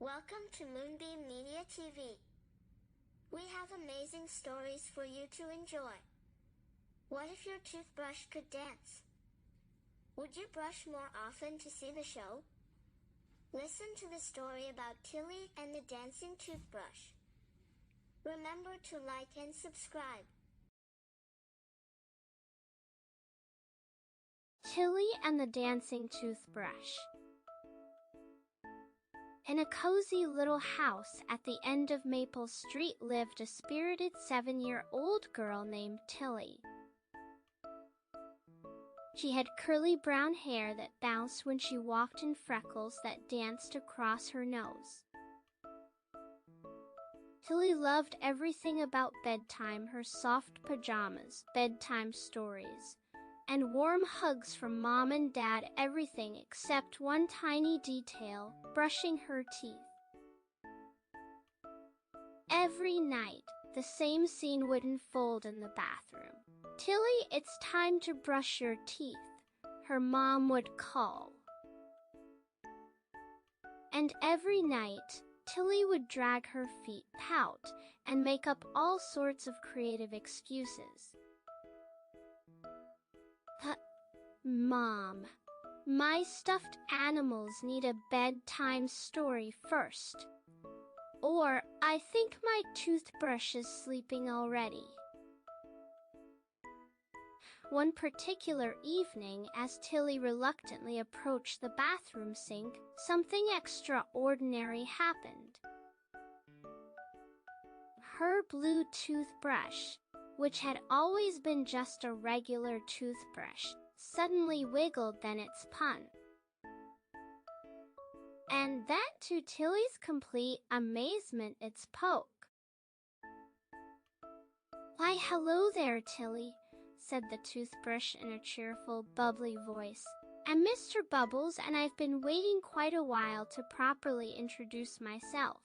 Welcome to Moonbeam Media TV. We have amazing stories for you to enjoy. What if your toothbrush could dance? Would you brush more often to see the show? Listen to the story about Tilly and the dancing toothbrush. Remember to like and subscribe. Tilly and the Dancing Toothbrush. In a cozy little house at the end of Maple Street lived a spirited 7-year-old girl named Tilly. She had curly brown hair that bounced when she walked and freckles that danced across her nose. Tilly loved everything about bedtime, her soft pajamas, bedtime stories, and warm hugs from Mom and Dad, everything except one tiny detail, brushing her teeth. Every night, the same scene would unfold in the bathroom. "Tilly, it's time to brush your teeth," her mom would call. And every night, Tilly would drag her feet, pout, and make up all sorts of creative excuses. "Mom, my stuffed animals need a bedtime story first." Or, "I think my toothbrush is sleeping already." One particular evening, as Tilly reluctantly approached the bathroom sink, something extraordinary happened. Her blue toothbrush, which had always been just a regular toothbrush, suddenly wiggled, then it spun. And that, to Tilly's complete amazement, it spoke. "Why, hello there, Tilly," said the toothbrush in a cheerful, bubbly voice. "I'm Mr. Bubbles, and I've been waiting quite a while to properly introduce myself."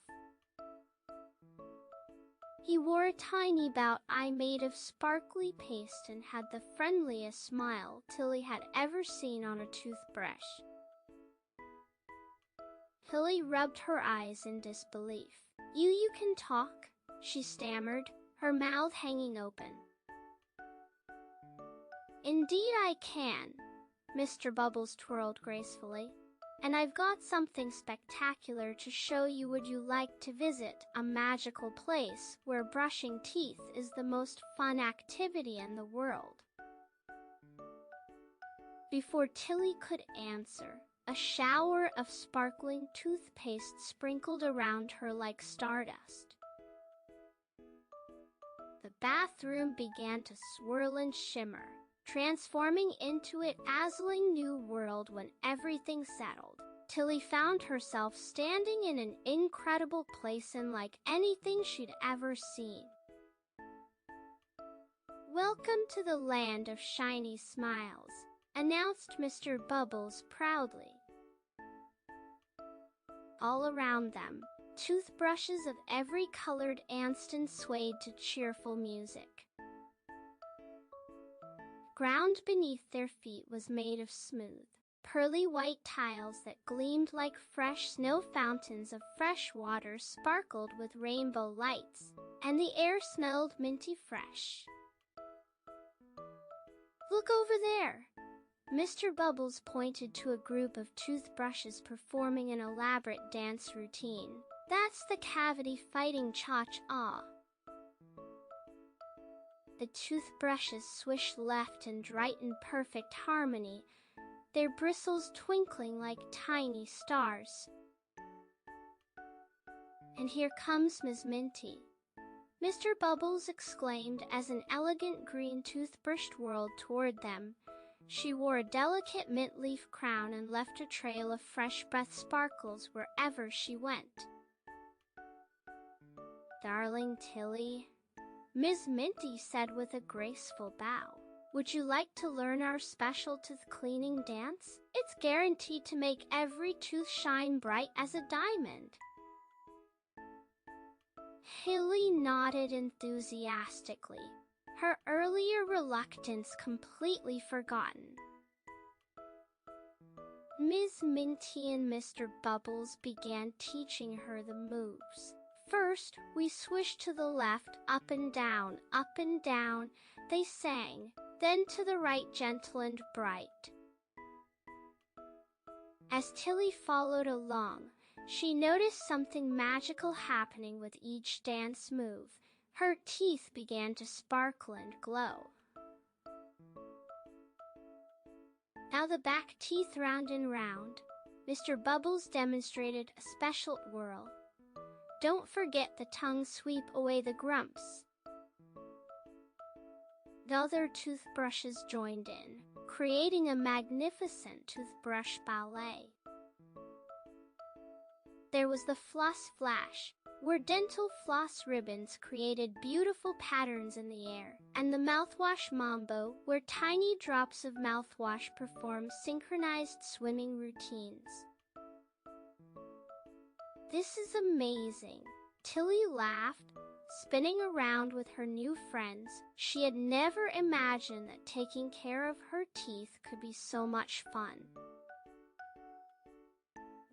He wore a tiny bow eye made of sparkly paste and had the friendliest smile Tilly had ever seen on a toothbrush. Tilly rubbed her eyes in disbelief. You can talk?" she stammered, her mouth hanging open. "Indeed I can," Mr. Bubbles twirled gracefully. "And I've got something spectacular to show you. Would you like to visit a magical place where brushing teeth is the most fun activity in the world?" Before Tilly could answer, a shower of sparkling toothpaste sprinkled around her like stardust. The bathroom began to swirl and shimmer, transforming into a dazzling new world. When everything settled, Tilly found herself standing in an incredible place unlike anything she'd ever seen. "Welcome to the land of shiny smiles," announced Mr. Bubbles proudly. All around them, toothbrushes of every colored danced and swayed to cheerful music. Ground beneath their feet was made of smooth, pearly white tiles that gleamed like fresh snow. Fountains of fresh water sparkled with rainbow lights, and the air smelled minty fresh. "Look over there!" Mr. Bubbles pointed to a group of toothbrushes performing an elaborate dance routine. "That's the cavity fighting cha-cha." The toothbrushes swished left and right in perfect harmony, their bristles twinkling like tiny stars. "And here comes Ms. Minty," Mr. Bubbles exclaimed as an elegant green toothbrush whirled toward them. She wore a delicate mint leaf crown and left a trail of fresh breath sparkles wherever she went. "Darling Tilly," Ms. Minty said with a graceful bow, "would you like to learn our special tooth cleaning dance? It's guaranteed to make every tooth shine bright as a diamond." Tilly nodded enthusiastically, her earlier reluctance completely forgotten. Ms. Minty and Mr. Bubbles began teaching her the moves. First, we swish to the left, up and down, they sang. Then to the right, gentle and bright. As Tilly followed along, she noticed something magical happening with each dance move. Her teeth began to sparkle and glow. Now the back teeth round and round. Mr. Bubbles demonstrated a special whirl. Don't forget the tongue, sweep away the grumps. The other toothbrushes joined in, creating a magnificent toothbrush ballet. There was the floss flash, where dental floss ribbons created beautiful patterns in the air, and the mouthwash mambo, where tiny drops of mouthwash performed synchronized swimming routines. This is amazing, Tilly laughed, spinning around with her new friends. She had never imagined that taking care of her teeth could be so much fun.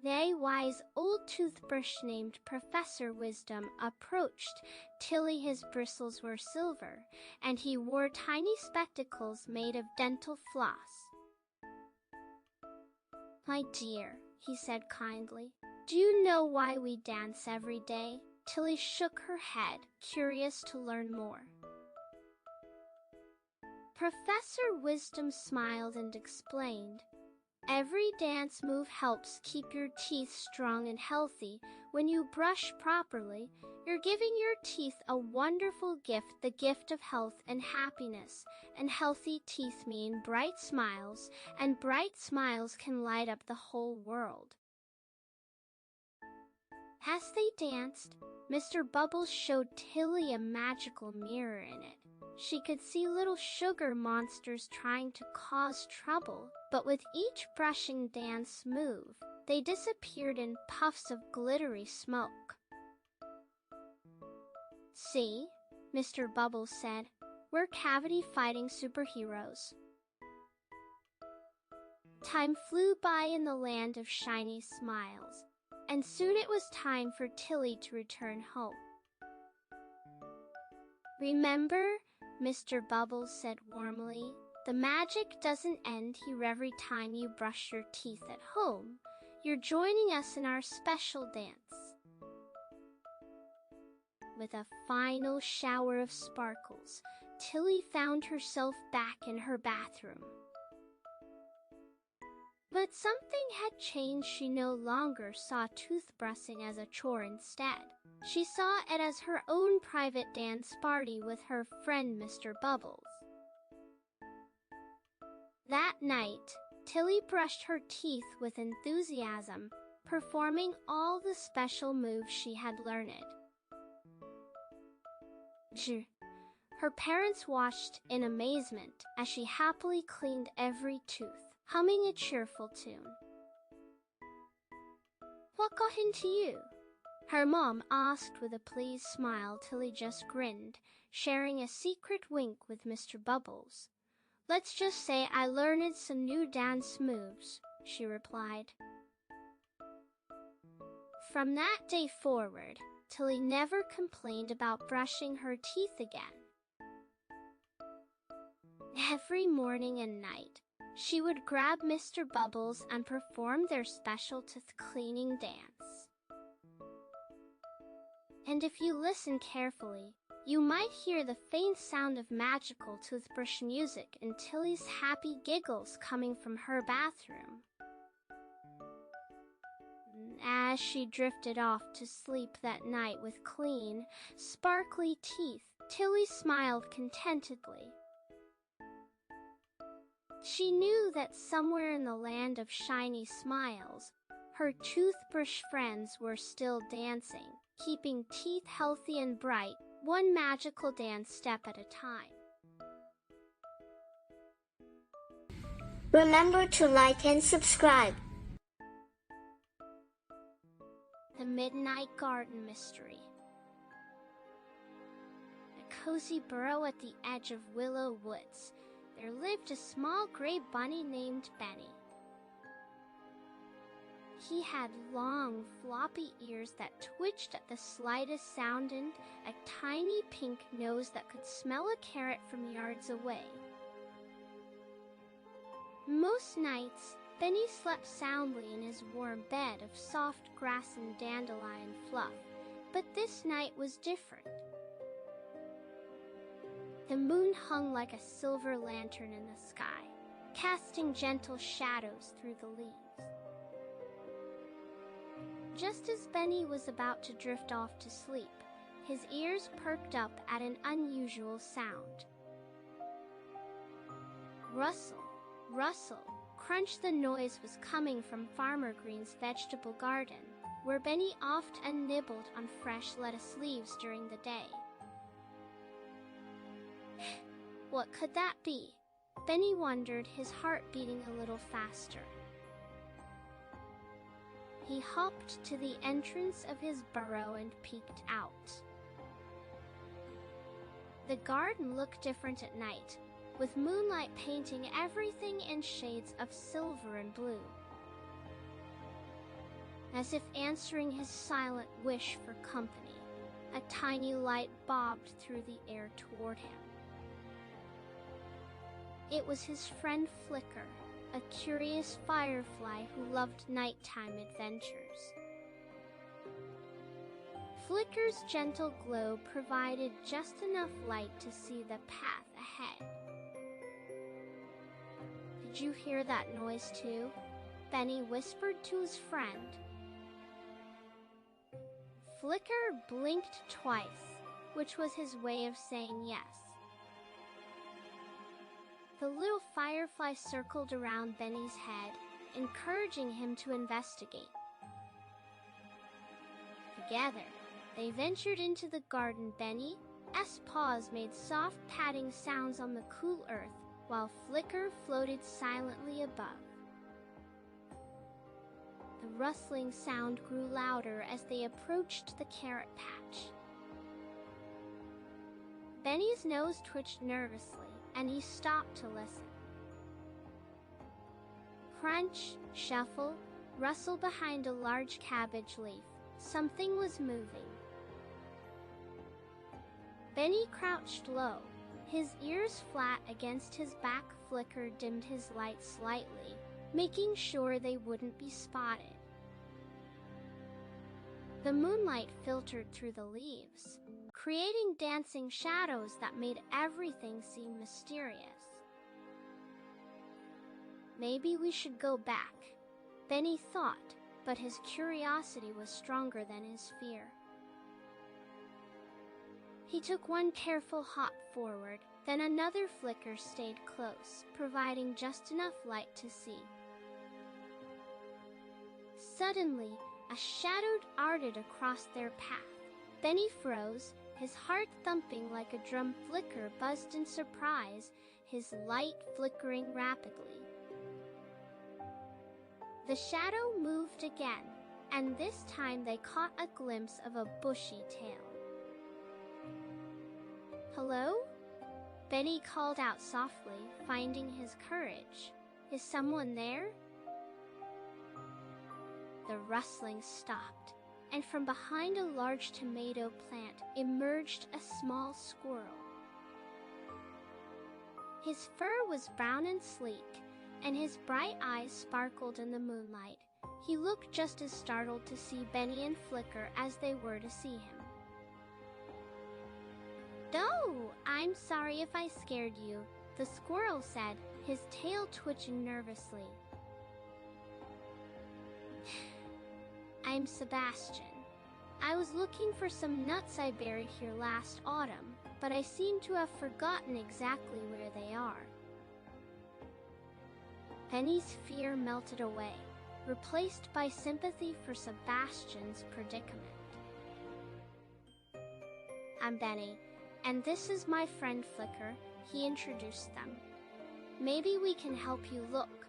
A wise old toothbrush named Professor Wisdom approached Tilly. His bristles were silver, and he wore tiny spectacles made of dental floss. My dear, he said kindly, do you know why we dance every day? Tilly shook her head, curious to learn more. Professor Wisdom smiled and explained, every dance move helps keep your teeth strong and healthy. When you brush properly, you're giving your teeth a wonderful gift, the gift of health and happiness. And healthy teeth mean bright smiles, and bright smiles can light up the whole world. As they danced, Mr. Bubbles showed Tilly a magical mirror in it. She could see little sugar monsters trying to cause trouble, but with each brushing dance move, they disappeared in puffs of glittery smoke. See, Mr. Bubbles said, we're cavity-fighting superheroes. Time flew by in the land of shiny smiles, and soon it was time for Tilly to return home. Remember, Mr. Bubbles said warmly, the magic doesn't end here every time you brush your teeth at home. You're joining us in our special dance. With a final shower of sparkles, Tilly found herself back in her bathroom. But something had changed. She no longer saw toothbrushing as a chore. Instead, she saw it as her own private dance party with her friend Mr. Bubbles. That night, Tilly brushed her teeth with enthusiasm, performing all the special moves she had learned. Her parents watched in amazement as she happily cleaned every tooth, humming a cheerful tune. What got into you? Her mom asked with a pleased smile. Tilly just grinned, sharing a secret wink with Mr. Bubbles. Let's just say I learned some new dance moves, she replied. From that day forward, Tilly never complained about brushing her teeth again. Every morning and night, she would grab Mr. Bubbles and perform their special tooth cleaning dance. And if you listen carefully, you might hear the faint sound of magical toothbrush music and Tilly's happy giggles coming from her bathroom. As she drifted off to sleep that night with clean, sparkly teeth, Tilly smiled contentedly. She knew that somewhere in the land of shiny smiles, her toothbrush friends were still dancing, keeping teeth healthy and bright, one magical dance step at a time. Remember to like and subscribe. The Midnight Garden Mystery. A cozy burrow at the edge of Willow Woods, there lived a small gray bunny named Benny. He had long, floppy ears that twitched at the slightest sound and a tiny pink nose that could smell a carrot from yards away. Most nights, Benny slept soundly in his warm bed of soft grass and dandelion fluff, but this night was different. The moon hung like a silver lantern in the sky, casting gentle shadows through the leaves. Just as Benny was about to drift off to sleep, his ears perked up at an unusual sound. Rustle, rustle, crunch. The noise was coming from Farmer Green's vegetable garden, where Benny often nibbled on fresh lettuce leaves during the day. What could that be? Benny wondered, his heart beating a little faster. He hopped to the entrance of his burrow and peeked out. The garden looked different at night, with moonlight painting everything in shades of silver and blue. As if answering his silent wish for company, a tiny light bobbed through the air toward him. It was his friend Flicker, a curious firefly who loved nighttime adventures. Flicker's gentle glow provided just enough light to see the path ahead. Did you hear that noise too? Benny whispered to his friend. Flicker blinked twice, which was his way of saying yes. The little firefly circled around Benny's head, encouraging him to investigate. Together, they ventured into the garden. Benny's paws made soft patting sounds on the cool earth, while Flicker floated silently above. The rustling sound grew louder as they approached the carrot patch. Benny's nose twitched nervously, and he stopped to listen. Crunch, shuffle, rustle. Behind a large cabbage leaf, something was moving. Benny crouched low, his ears flat against his back. Flicker dimmed his light slightly, making sure they wouldn't be spotted. The moonlight filtered through the leaves, creating dancing shadows that made everything seem mysterious. Maybe we should go back, Benny thought, but his curiosity was stronger than his fear. He took one careful hop forward, then another. Flicker stayed close, providing just enough light to see. Suddenly, a shadow darted across their path. Benny froze, his heart thumping like a drum. Flicker buzzed in surprise, his light flickering rapidly. The shadow moved again, and this time they caught a glimpse of a bushy tail. Hello? Benny called out softly, finding his courage. Is someone there? The rustling stopped, and from behind a large tomato plant emerged a small squirrel. His fur was brown and sleek, and his bright eyes sparkled in the moonlight. He looked just as startled to see Benny and Flicker as they were to see him. "Oh, I'm sorry if I scared you," the squirrel said, his tail twitching nervously. "I'm Sebastian. I was looking for some nuts I buried here last autumn, but I seem to have forgotten exactly where they are." Benny's fear melted away, replaced by sympathy for Sebastian's predicament. "I'm Benny, and this is my friend Flicker," he introduced them. "Maybe we can help you look."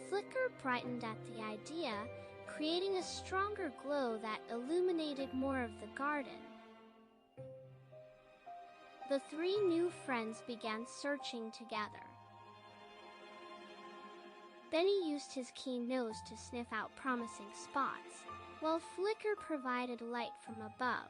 Flicker brightened at the idea, creating a stronger glow that illuminated more of the garden. The three new friends began searching together. Benny used his keen nose to sniff out promising spots, while Flicker provided light from above.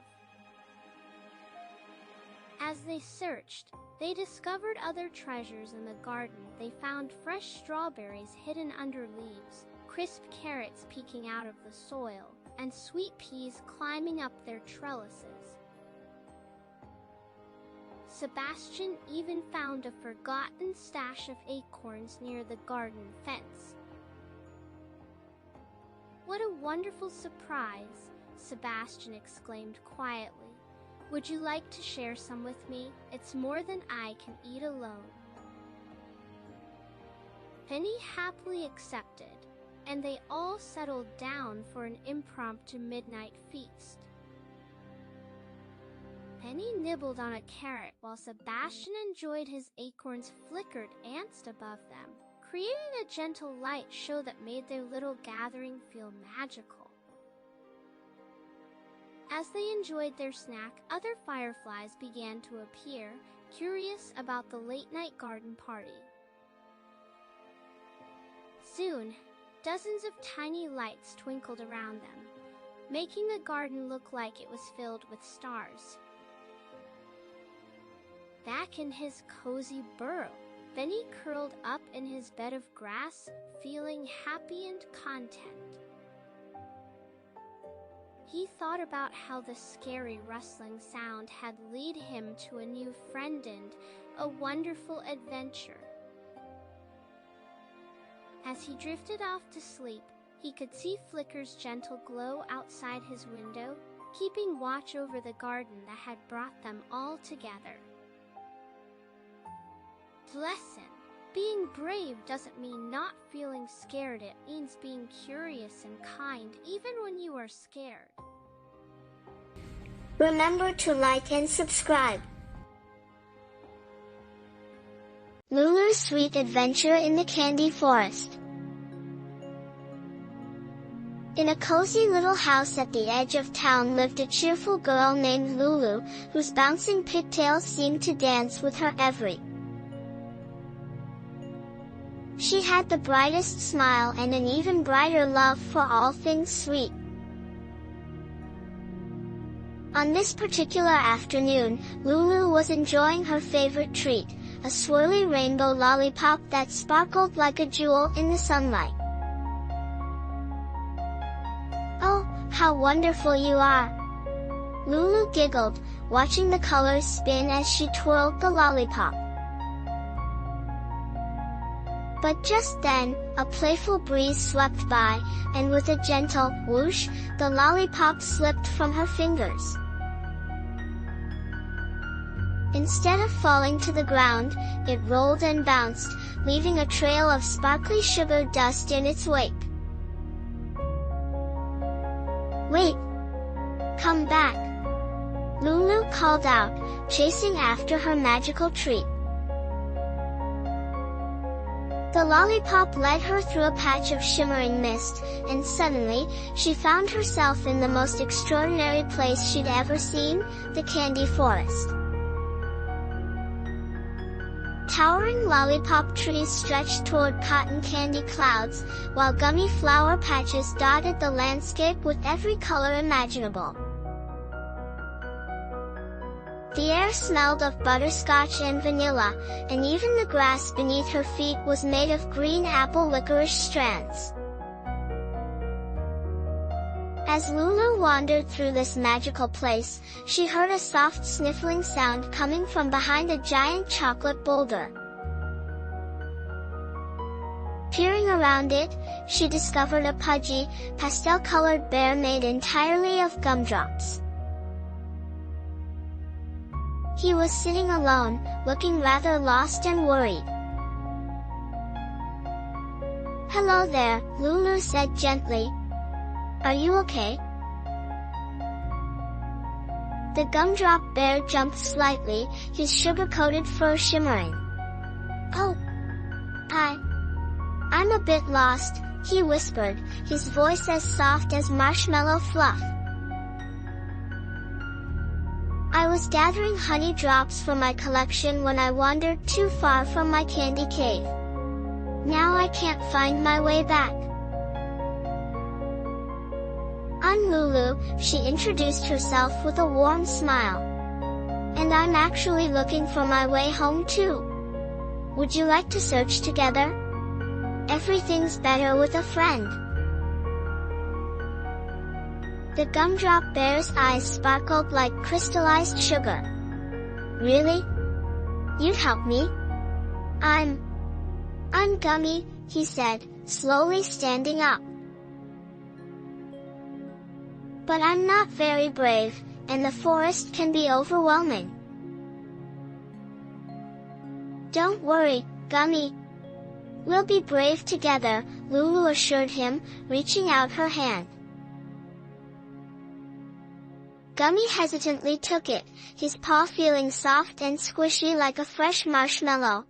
As they searched, they discovered other treasures in the garden. They found fresh strawberries hidden under leaves, crisp carrots peeking out of the soil, and sweet peas climbing up their trellises. Sebastian even found a forgotten stash of acorns near the garden fence. "What a wonderful surprise!" Sebastian exclaimed quietly. "Would you like to share some with me? It's more than I can eat alone." Penny happily accepted, and they all settled down for an impromptu midnight feast. Penny nibbled on a carrot while Sebastian enjoyed his acorns. Flickered ants above them, creating a gentle light show that made their little gathering feel magical. As they enjoyed their snack, other fireflies began to appear, curious about the late-night garden party. Soon, dozens of tiny lights twinkled around them, making the garden look like it was filled with stars. Back in his cozy burrow, Benny curled up in his bed of grass, feeling happy and content. He thought about how the scary rustling sound had led him to a new friend and a wonderful adventure. As he drifted off to sleep, he could see Flicker's gentle glow outside his window, keeping watch over the garden that had brought them all together. Lesson: being brave doesn't mean not feeling scared. It means being curious and kind even when you are scared. Remember to like and subscribe. Lulu's Sweet Adventure in the Candy Forest. In a cozy little house at the edge of town lived a cheerful girl named Lulu, whose bouncing pigtails seemed to dance with her every. She had the brightest smile and an even brighter love for all things sweet. On this particular afternoon, Lulu was enjoying her favorite treat, a swirly rainbow lollipop that sparkled like a jewel in the sunlight. "Oh, how wonderful you are!" Lulu giggled, watching the colors spin as she twirled the lollipop. But just then, a playful breeze swept by, and with a gentle whoosh, the lollipop slipped from her fingers. Instead of falling to the ground, it rolled and bounced, leaving a trail of sparkly sugar dust in its wake. "Wait! Come back!" Lulu called out, chasing after her magical treat. The lollipop led her through a patch of shimmering mist, and suddenly, she found herself in the most extraordinary place she'd ever seen, the candy forest. Towering lollipop trees stretched toward cotton candy clouds, while gummy flower patches dotted the landscape with every color imaginable. The air smelled of butterscotch and vanilla, and even the grass beneath her feet was made of green apple licorice strands. As Lulu wandered through this magical place, she heard a soft sniffling sound coming from behind a giant chocolate boulder. Peering around it, she discovered a pudgy, pastel-colored bear made entirely of gumdrops. He was sitting alone, looking rather lost and worried. "Hello there," Lulu said gently. "Are you okay?" The gumdrop bear jumped slightly, his sugar-coated fur shimmering. "Oh, I'm a bit lost," he whispered, his voice as soft as marshmallow fluff. "I was gathering honey drops for my collection when I wandered too far from my candy cave." Now I can't find my way back. I'm Lulu, she introduced herself with a warm smile. And I'm actually looking for my way home too. Would you like to search together? Everything's better with a friend. The gumdrop bear's eyes sparkled like crystallized sugar. Really? You'd help me? I'm Gummy, he said, slowly standing up. But I'm not very brave, and the forest can be overwhelming. Don't worry, Gummy. We'll be brave together, Lulu assured him, reaching out her hand. Gummy hesitantly took it, his paw feeling soft and squishy like a fresh marshmallow.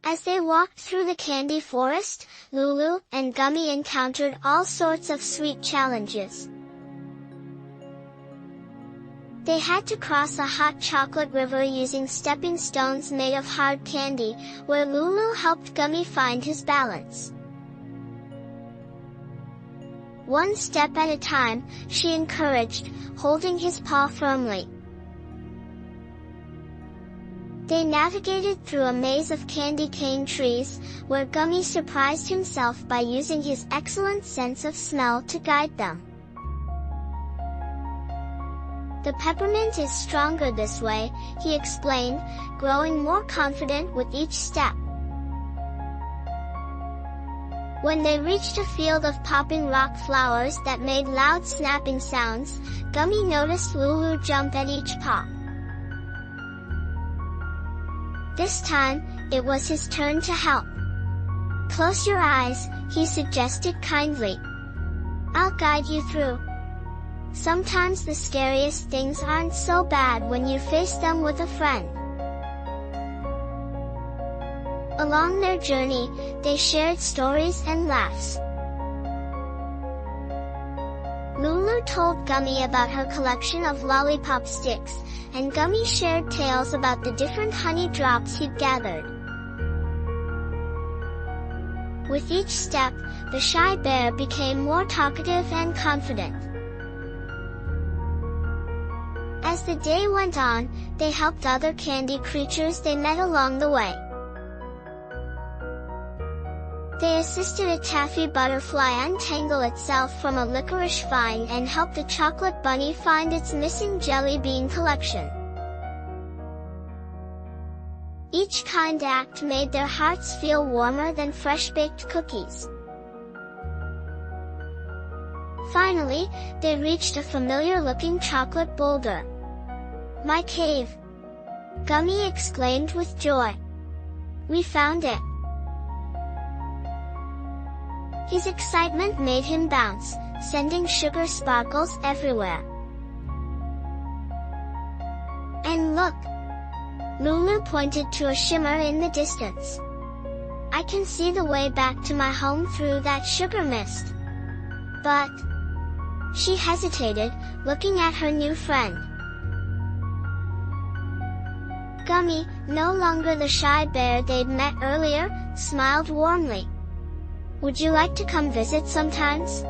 As they walked through the candy forest, Lulu and Gummy encountered all sorts of sweet challenges. They had to cross a hot chocolate river using stepping stones made of hard candy, where Lulu helped Gummy find his balance. One step at a time, she encouraged, holding his paw firmly. They navigated through a maze of candy cane trees, where Gummy surprised himself by using his excellent sense of smell to guide them. The peppermint is stronger this way, he explained, growing more confident with each step. When they reached a field of popping rock flowers that made loud snapping sounds, Gummy noticed Lulu jump at each pop. This time, it was his turn to help. Close your eyes, he suggested kindly. I'll guide you through. Sometimes the scariest things aren't so bad when you face them with a friend. Along their journey, they shared stories and laughs. Lulu told Gummy about her collection of lollipop sticks, and Gummy shared tales about the different honey drops he'd gathered. With each step, the shy bear became more talkative and confident. As the day went on, they helped other candy creatures they met along the way. They assisted a taffy butterfly untangle itself from a licorice vine and helped a chocolate bunny find its missing jelly bean collection. Each kind act made their hearts feel warmer than fresh-baked cookies. Finally, they reached a familiar-looking chocolate boulder. My cave! Gummy exclaimed with joy. We found it! His excitement made him bounce, sending sugar sparkles everywhere. And look! Lulu pointed to a shimmer in the distance. I can see the way back to my home through that sugar mist. But... She hesitated, looking at her new friend. Gummy, no longer the shy bear they'd met earlier, smiled warmly. Would you like to come visit sometimes?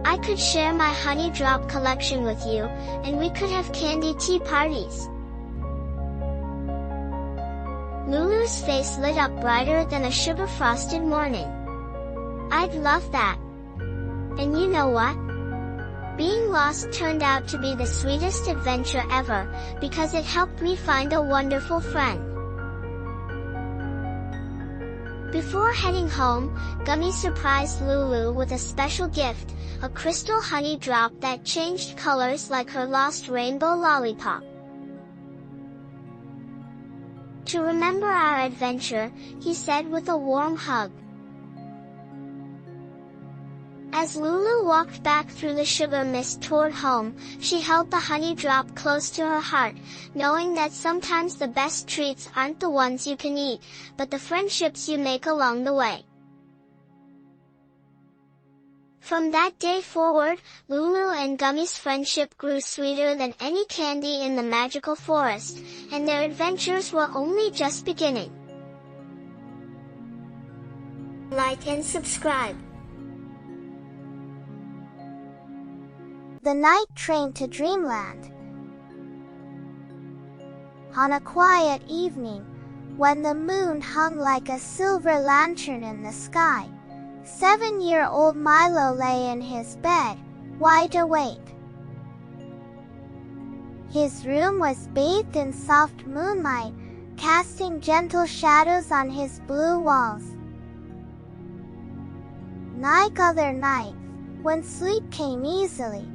I could share my honey drop collection with you, and we could have candy tea parties. Lulu's face lit up brighter than a sugar-frosted morning. I'd love that. And you know what? Being lost turned out to be the sweetest adventure ever, because it helped me find a wonderful friend. Before heading home, Gummy surprised Lulu with a special gift, a crystal honey drop that changed colors like her lost rainbow lollipop. To remember our adventure, he said with a warm hug. As Lulu walked back through the sugar mist toward home, she held the honey drop close to her heart, knowing that sometimes the best treats aren't the ones you can eat, but the friendships you make along the way. From that day forward, Lulu and Gummy's friendship grew sweeter than any candy in the magical forest, and their adventures were only just beginning. like and subscribe. The Night Train to Dreamland. On a quiet evening, when the moon hung like a silver lantern in the sky, 7-year-old Milo lay in his bed, wide awake. His room was bathed in soft moonlight, casting gentle shadows on his blue walls. Like other nights, when sleep came easily,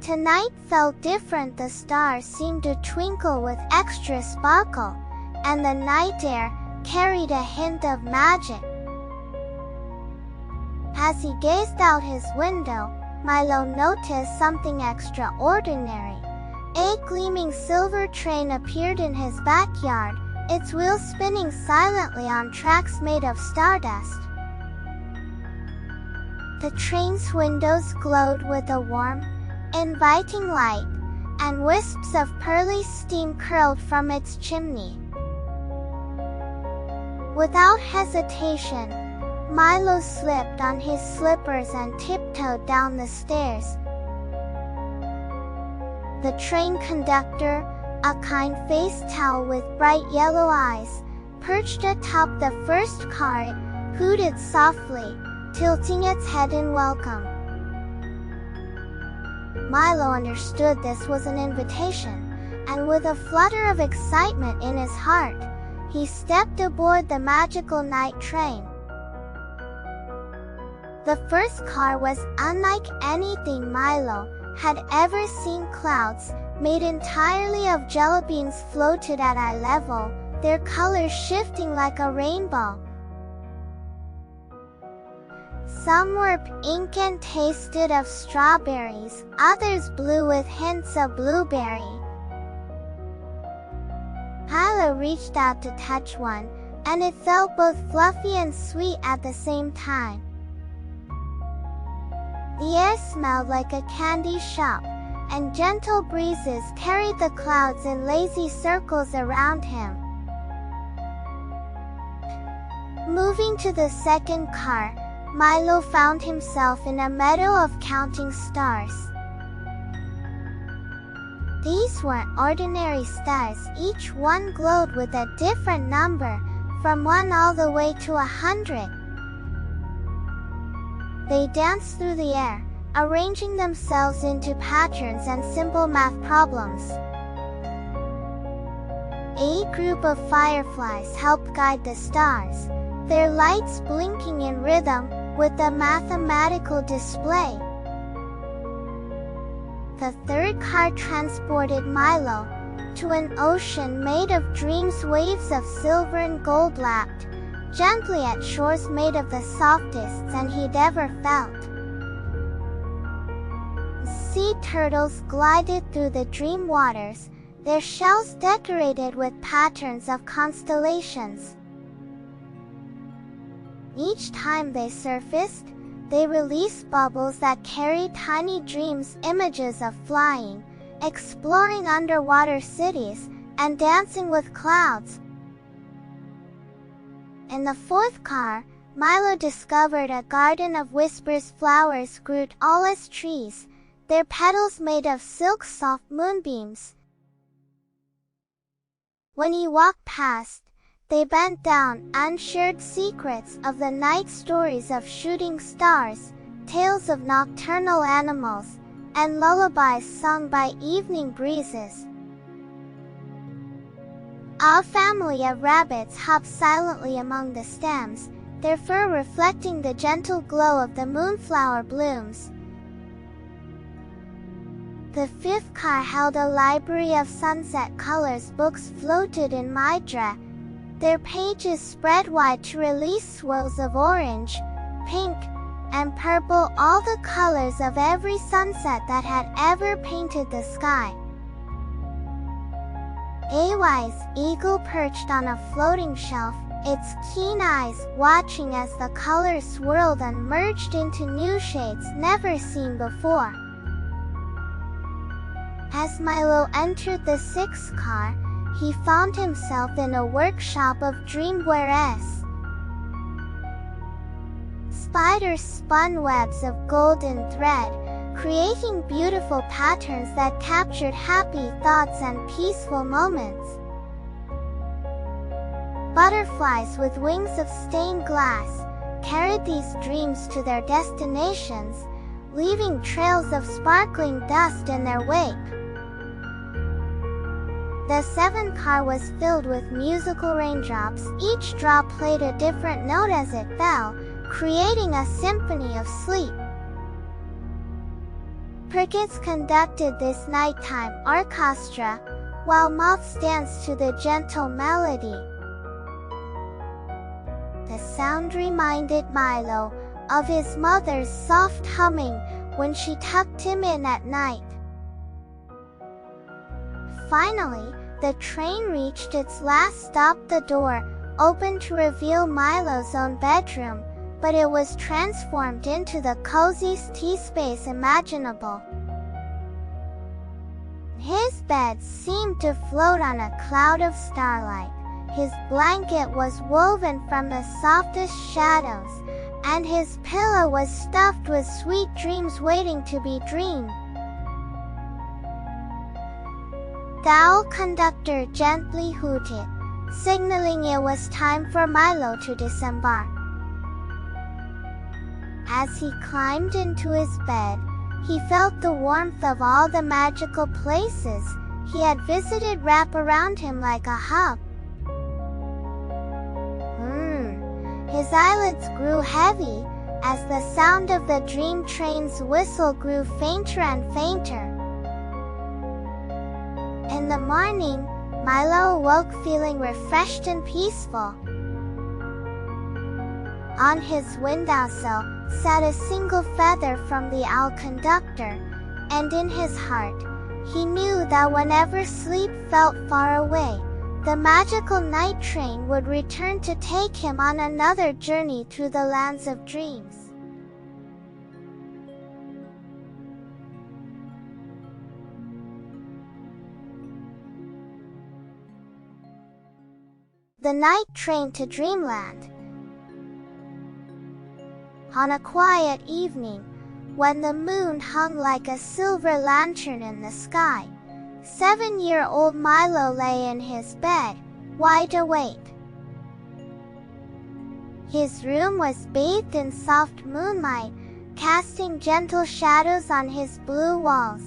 tonight felt different. The stars seemed to twinkle with extra sparkle, and the night air carried a hint of magic. As he gazed out his window, Milo noticed something extraordinary. A gleaming silver train appeared in his backyard, its wheels spinning silently on tracks made of stardust. The train's windows glowed with a warm, inviting light, and wisps of pearly steam curled from its chimney. Without hesitation, Milo slipped on his slippers and tiptoed down the stairs. The train conductor, a kind-faced owl with bright yellow eyes, perched atop the first car. It hooted softly, tilting its head in welcome. Milo understood this was an invitation, and with a flutter of excitement in his heart, he stepped aboard the magical night train. The first car was unlike anything Milo had ever seen. Clouds, made entirely of jelly beans, floated at eye level, their colors shifting like a rainbow. Some were pink and tasted of strawberries, others blue with hints of blueberry. Milo reached out to touch one, and it felt both fluffy and sweet at the same time. The air smelled like a candy shop, and gentle breezes carried the clouds in lazy circles around him. Moving to the second car, Milo found himself in a meadow of counting stars. These weren't ordinary stars. Each one glowed with a different number, from 1 all the way to 100. They danced through the air, arranging themselves into patterns and simple math problems. A group of fireflies helped guide the stars, their lights blinking in rhythm with a mathematical display. The third car transported Milo to an ocean made of dreams, waves of silver and gold lapped gently at shores made of the softest sand he'd ever felt. Sea turtles glided through the dream waters, their shells decorated with patterns of constellations. Each time they surfaced, they released bubbles that carried tiny dreams, images of flying, exploring underwater cities, and dancing with clouds. In the fourth car, Milo discovered a garden of whispers. Flowers grew tall as trees, their petals made of silk soft moonbeams. When he walked past, they bent down and shared secrets of the night, stories of shooting stars, tales of nocturnal animals, and lullabies sung by evening breezes. A family of rabbits hopped silently among the stems, their fur reflecting the gentle glow of the moonflower blooms. The fifth car held a library of sunset colors. Books floated in Mydra, their pages spread wide to release swirls of orange, pink, and purple, all the colors of every sunset that had ever painted the sky. A wise eagle perched on a floating shelf, its keen eyes watching as the colors swirled and merged into new shades never seen before. As Milo entered the sixth car, he found himself in a workshop of dreamwares. spiders spun webs of golden thread, creating beautiful patterns that captured happy thoughts and peaceful moments. Butterflies with wings of stained glass carried these dreams to their destinations, leaving trails of sparkling dust in their wake. The seventh car was filled with musical raindrops. Each drop played a different note as it fell, creating a symphony of sleep. Crickets conducted this nighttime orchestra, while moths danced to the gentle melody. The sound reminded Milo of his mother's soft humming when she tucked him in at night. Finally, the train reached its last stop. The door opened to reveal Milo's own bedroom, but it was transformed into the coziest tea space imaginable. His bed seemed to float on a cloud of starlight. His blanket was woven from the softest shadows, and his pillow was stuffed with sweet dreams waiting to be dreamed. The owl conductor gently hooted, signaling it was time for Milo to disembark. As he climbed into his bed, he felt the warmth of all the magical places he had visited wrap around him like a hug. His eyelids grew heavy as the sound of the dream train's whistle grew fainter and fainter. In the morning, Milo awoke feeling refreshed and peaceful. On his windowsill sat a single feather from the owl conductor, and in his heart, he knew that whenever sleep felt far away, the magical night train would return to take him on another journey through the lands of dreams. The night train to dreamland. On a quiet evening, when the moon hung like a silver lantern in the sky, 7-year-old Milo lay in his bed, wide awake. His room was bathed in soft moonlight, casting gentle shadows on his blue walls.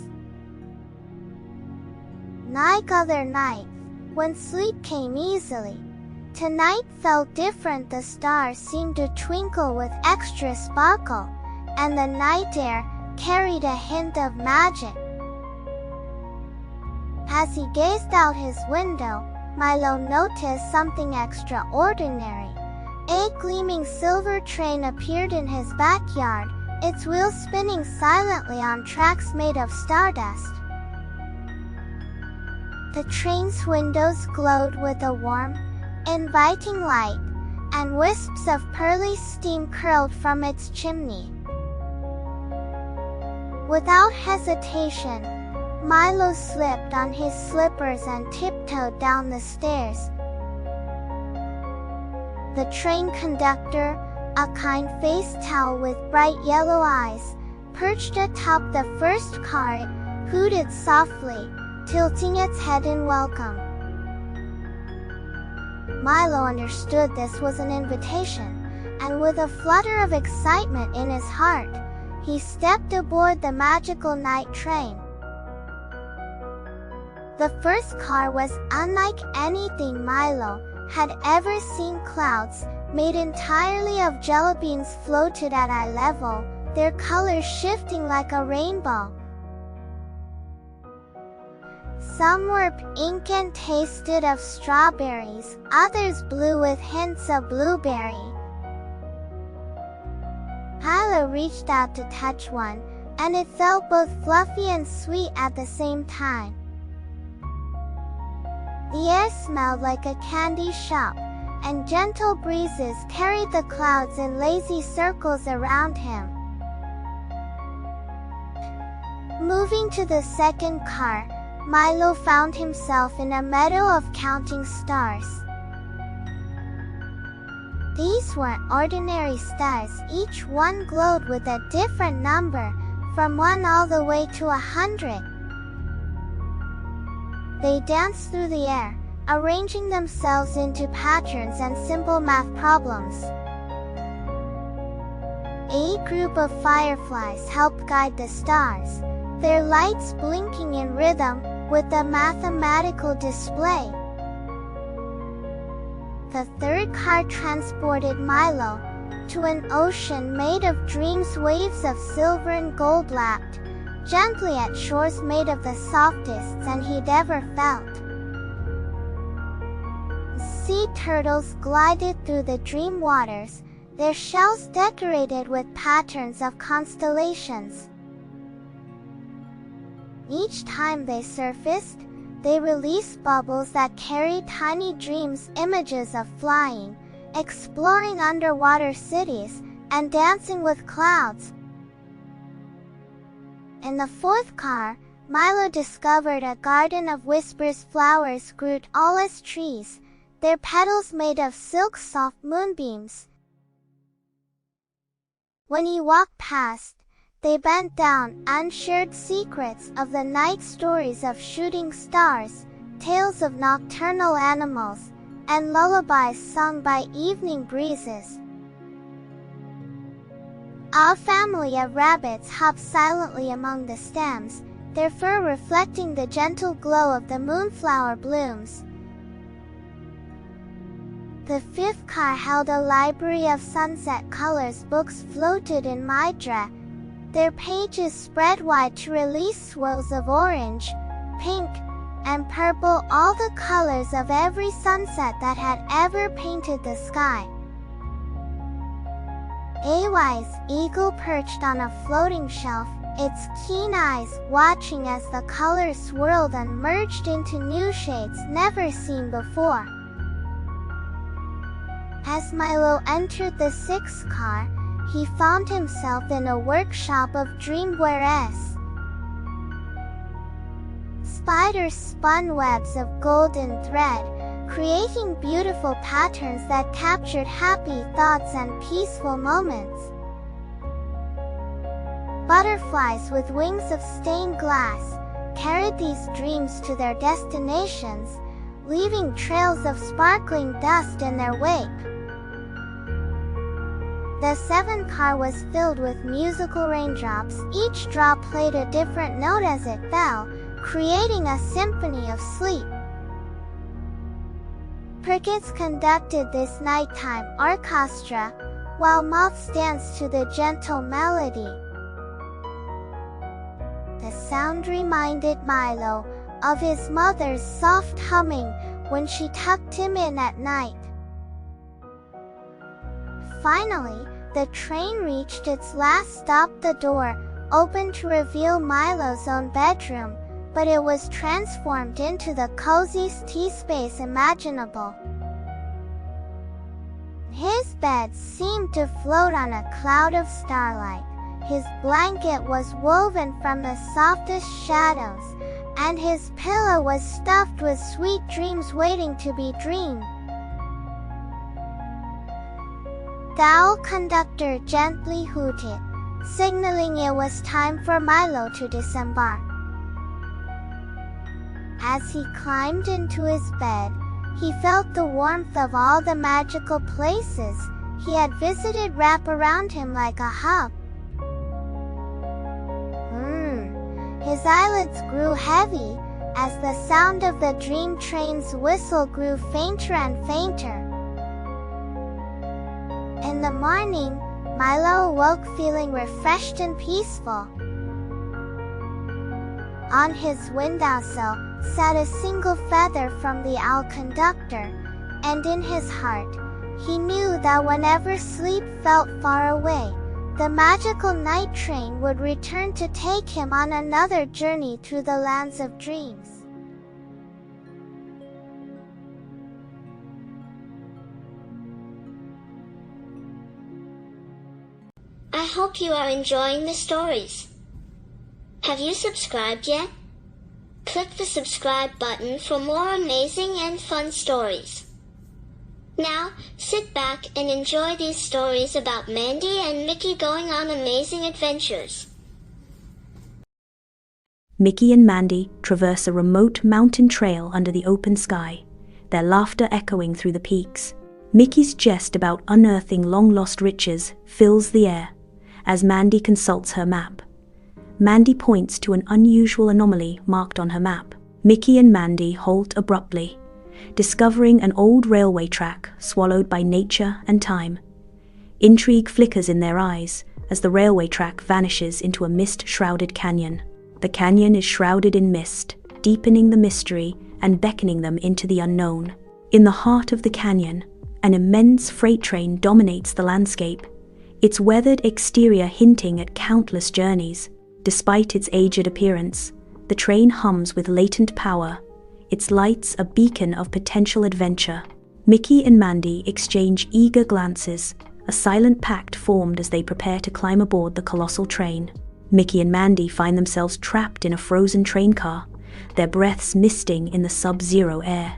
Like other nights, when sleep came easily, tonight felt different. The stars seemed to twinkle with extra sparkle, and the night air carried a hint of magic. As he gazed out his window, Milo noticed something extraordinary. A gleaming silver train appeared in his backyard, its wheels spinning silently on tracks made of stardust. The train's windows glowed with a warm, inviting light, and wisps of pearly steam curled from its chimney. Without hesitation, Milo slipped on his slippers and tiptoed down the stairs. The train conductor, a kind-faced owl with bright yellow eyes, perched atop the first car. It hooted softly, tilting its head in welcome. Milo understood this was an invitation, and with a flutter of excitement in his heart, he stepped aboard the magical night train. The first car was unlike anything Milo had ever seen. Clouds, made entirely of jelly beans, floated at eye level, their colors shifting like a rainbow. Some were pink and tasted of strawberries, others blue with hints of blueberry. Milo reached out to touch one, and it felt both fluffy and sweet at the same time. The air smelled like a candy shop, and gentle breezes carried the clouds in lazy circles around him. Moving to the second car, Milo found himself in a meadow of counting stars. These weren't ordinary stars, each one glowed with a different number, from 1 all the way to 100. They danced through the air, arranging themselves into patterns and simple math problems. A group of fireflies helped guide the stars, their lights blinking in rhythm with a mathematical display. The third car transported Milo to an ocean made of dreams, waves of silver and gold lapped gently at shores made of the softest sand he'd ever felt. Sea turtles glided through the dream waters, their shells decorated with patterns of constellations. Each time they surfaced, they released bubbles that carried tiny dreams, images of flying, exploring underwater cities, and dancing with clouds. In the fourth car, Milo discovered a garden of whispers. Flowers grew tall as trees, their petals made of silk soft moonbeams. When he walked past, they bent down and shared secrets of the night, stories of shooting stars, tales of nocturnal animals, and lullabies sung by evening breezes. A family of rabbits hopped silently among the stems, their fur reflecting the gentle glow of the moonflower blooms. The fifth car held a library of sunset colors. Books floated in my dread, their pages spread wide to release swirls of orange, pink, and purple, all the colors of every sunset that had ever painted the sky. A wise eagle perched on a floating shelf, its keen eyes watching as the colors swirled and merged into new shades never seen before. As Milo entered the sixth car, he found himself in a workshop of dreamwares. Spiders spun webs of golden thread, creating beautiful patterns that captured happy thoughts and peaceful moments. Butterflies with wings of stained glass carried these dreams to their destinations, leaving trails of sparkling dust in their wake. The seventh car was filled with musical raindrops. Each drop played a different note as it fell, creating a symphony of sleep. Crickets conducted this nighttime orchestra, while moths danced to the gentle melody. The sound reminded Milo of his mother's soft humming when she tucked him in at night. Finally, the train reached its last stop. The door opened to reveal Milo's own bedroom, but it was transformed into the coziest tea space imaginable. His bed seemed to float on a cloud of starlight. His blanket was woven from the softest shadows, and his pillow was stuffed with sweet dreams waiting to be dreamed. The owl conductor gently hooted, signaling it was time for Milo to disembark. As he climbed into his bed, he felt the warmth of all the magical places he had visited wrap around him like a hug. His eyelids grew heavy as the sound of the dream train's whistle grew fainter and fainter. In the morning, Milo awoke feeling refreshed and peaceful. On his windowsill sat a single feather from the owl conductor, and in his heart, he knew that whenever sleep felt far away, the magical night train would return to take him on another journey through the lands of dreams. I hope you are enjoying the stories. Have you subscribed yet? Click the subscribe button for more amazing and fun stories. Now, sit back and enjoy these stories about Mandy and Mickey going on amazing adventures. Mickey and Mandy traverse a remote mountain trail under the open sky, their laughter echoing through the peaks. Mickey's jest about unearthing long-lost riches fills the air as Mandy consults her map. Mandy points to an unusual anomaly marked on her map. Mickey and Mandy halt abruptly, discovering an old railway track swallowed by nature and time. Intrigue flickers in their eyes as the railway track vanishes into a mist-shrouded canyon. The canyon is shrouded in mist, deepening the mystery and beckoning them into the unknown. In the heart of the canyon, an immense freight train dominates the landscape, its weathered exterior hinting at countless journeys. Despite its aged appearance, the train hums with latent power, its lights a beacon of potential adventure. Mickey and Mandy exchange eager glances, a silent pact formed as they prepare to climb aboard the colossal train. Mickey and Mandy find themselves trapped in a frozen train car, their breaths misting in the sub-zero air.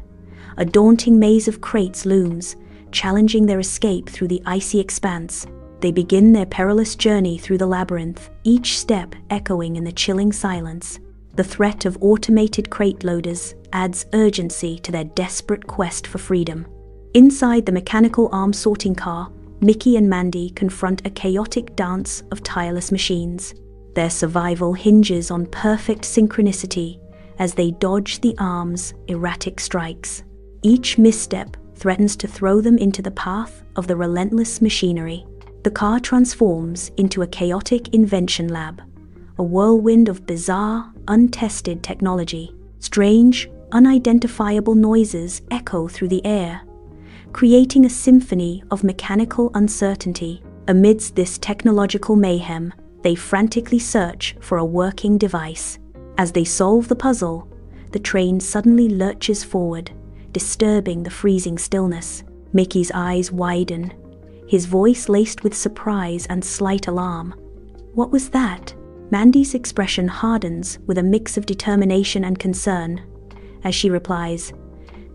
A daunting maze of crates looms, challenging their escape through the icy expanse. They begin their perilous journey through the labyrinth, each step echoing in the chilling silence. The threat of automated crate loaders adds urgency to their desperate quest for freedom. Inside the mechanical arm sorting car, Mickey and Mandy confront a chaotic dance of tireless machines. Their survival hinges on perfect synchronicity as they dodge the arm's erratic strikes. Each misstep threatens to throw them into the path of the relentless machinery. The car transforms into a chaotic invention lab, a whirlwind of bizarre, untested technology. Strange, unidentifiable noises echo through the air, creating a symphony of mechanical uncertainty. Amidst this technological mayhem, they frantically search for a working device. As they solve the puzzle, the train suddenly lurches forward, disturbing the freezing stillness. Mickey's eyes widen, his voice laced with surprise and slight alarm. "What was that?" Mandy's expression hardens with a mix of determination and concern as she replies,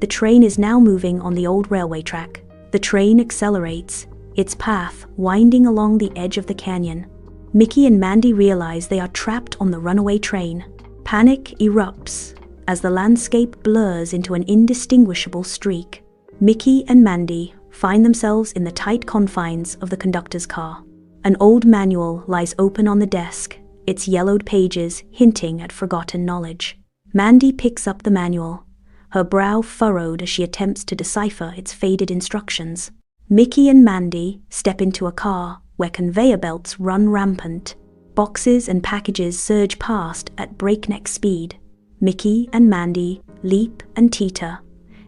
"The train is now moving on the old railway track." The train accelerates, its path winding along the edge of the canyon. Mickey and Mandy realize they are trapped on the runaway train. Panic erupts as the landscape blurs into an indistinguishable streak. Mickey and Mandy find themselves in the tight confines of the conductor's car. An old manual lies open on the desk, its yellowed pages hinting at forgotten knowledge. Mandy picks up the manual, her brow furrowed as she attempts to decipher its faded instructions. Mickey and Mandy step into a car where conveyor belts run rampant. Boxes and packages surge past at breakneck speed. Mickey and Mandy leap and teeter,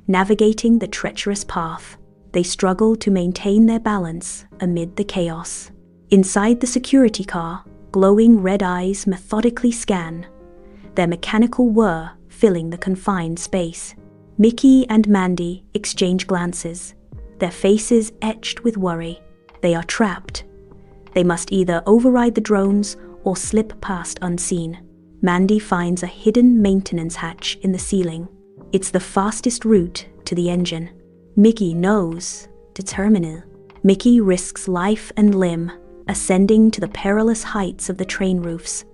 navigating the treacherous path. They struggle to maintain their balance amid the chaos. Inside the security car, glowing red eyes methodically scan, their mechanical whir filling the confined space. Mickey and Mandy exchange glances, their faces etched with worry. They are trapped. They must either override the drones or slip past unseen. Mandy finds a hidden maintenance hatch in the ceiling. It's the fastest route to the engine. Mickey knows, determined. Mickey risks life and limb, ascending to the perilous heights of the train roofs.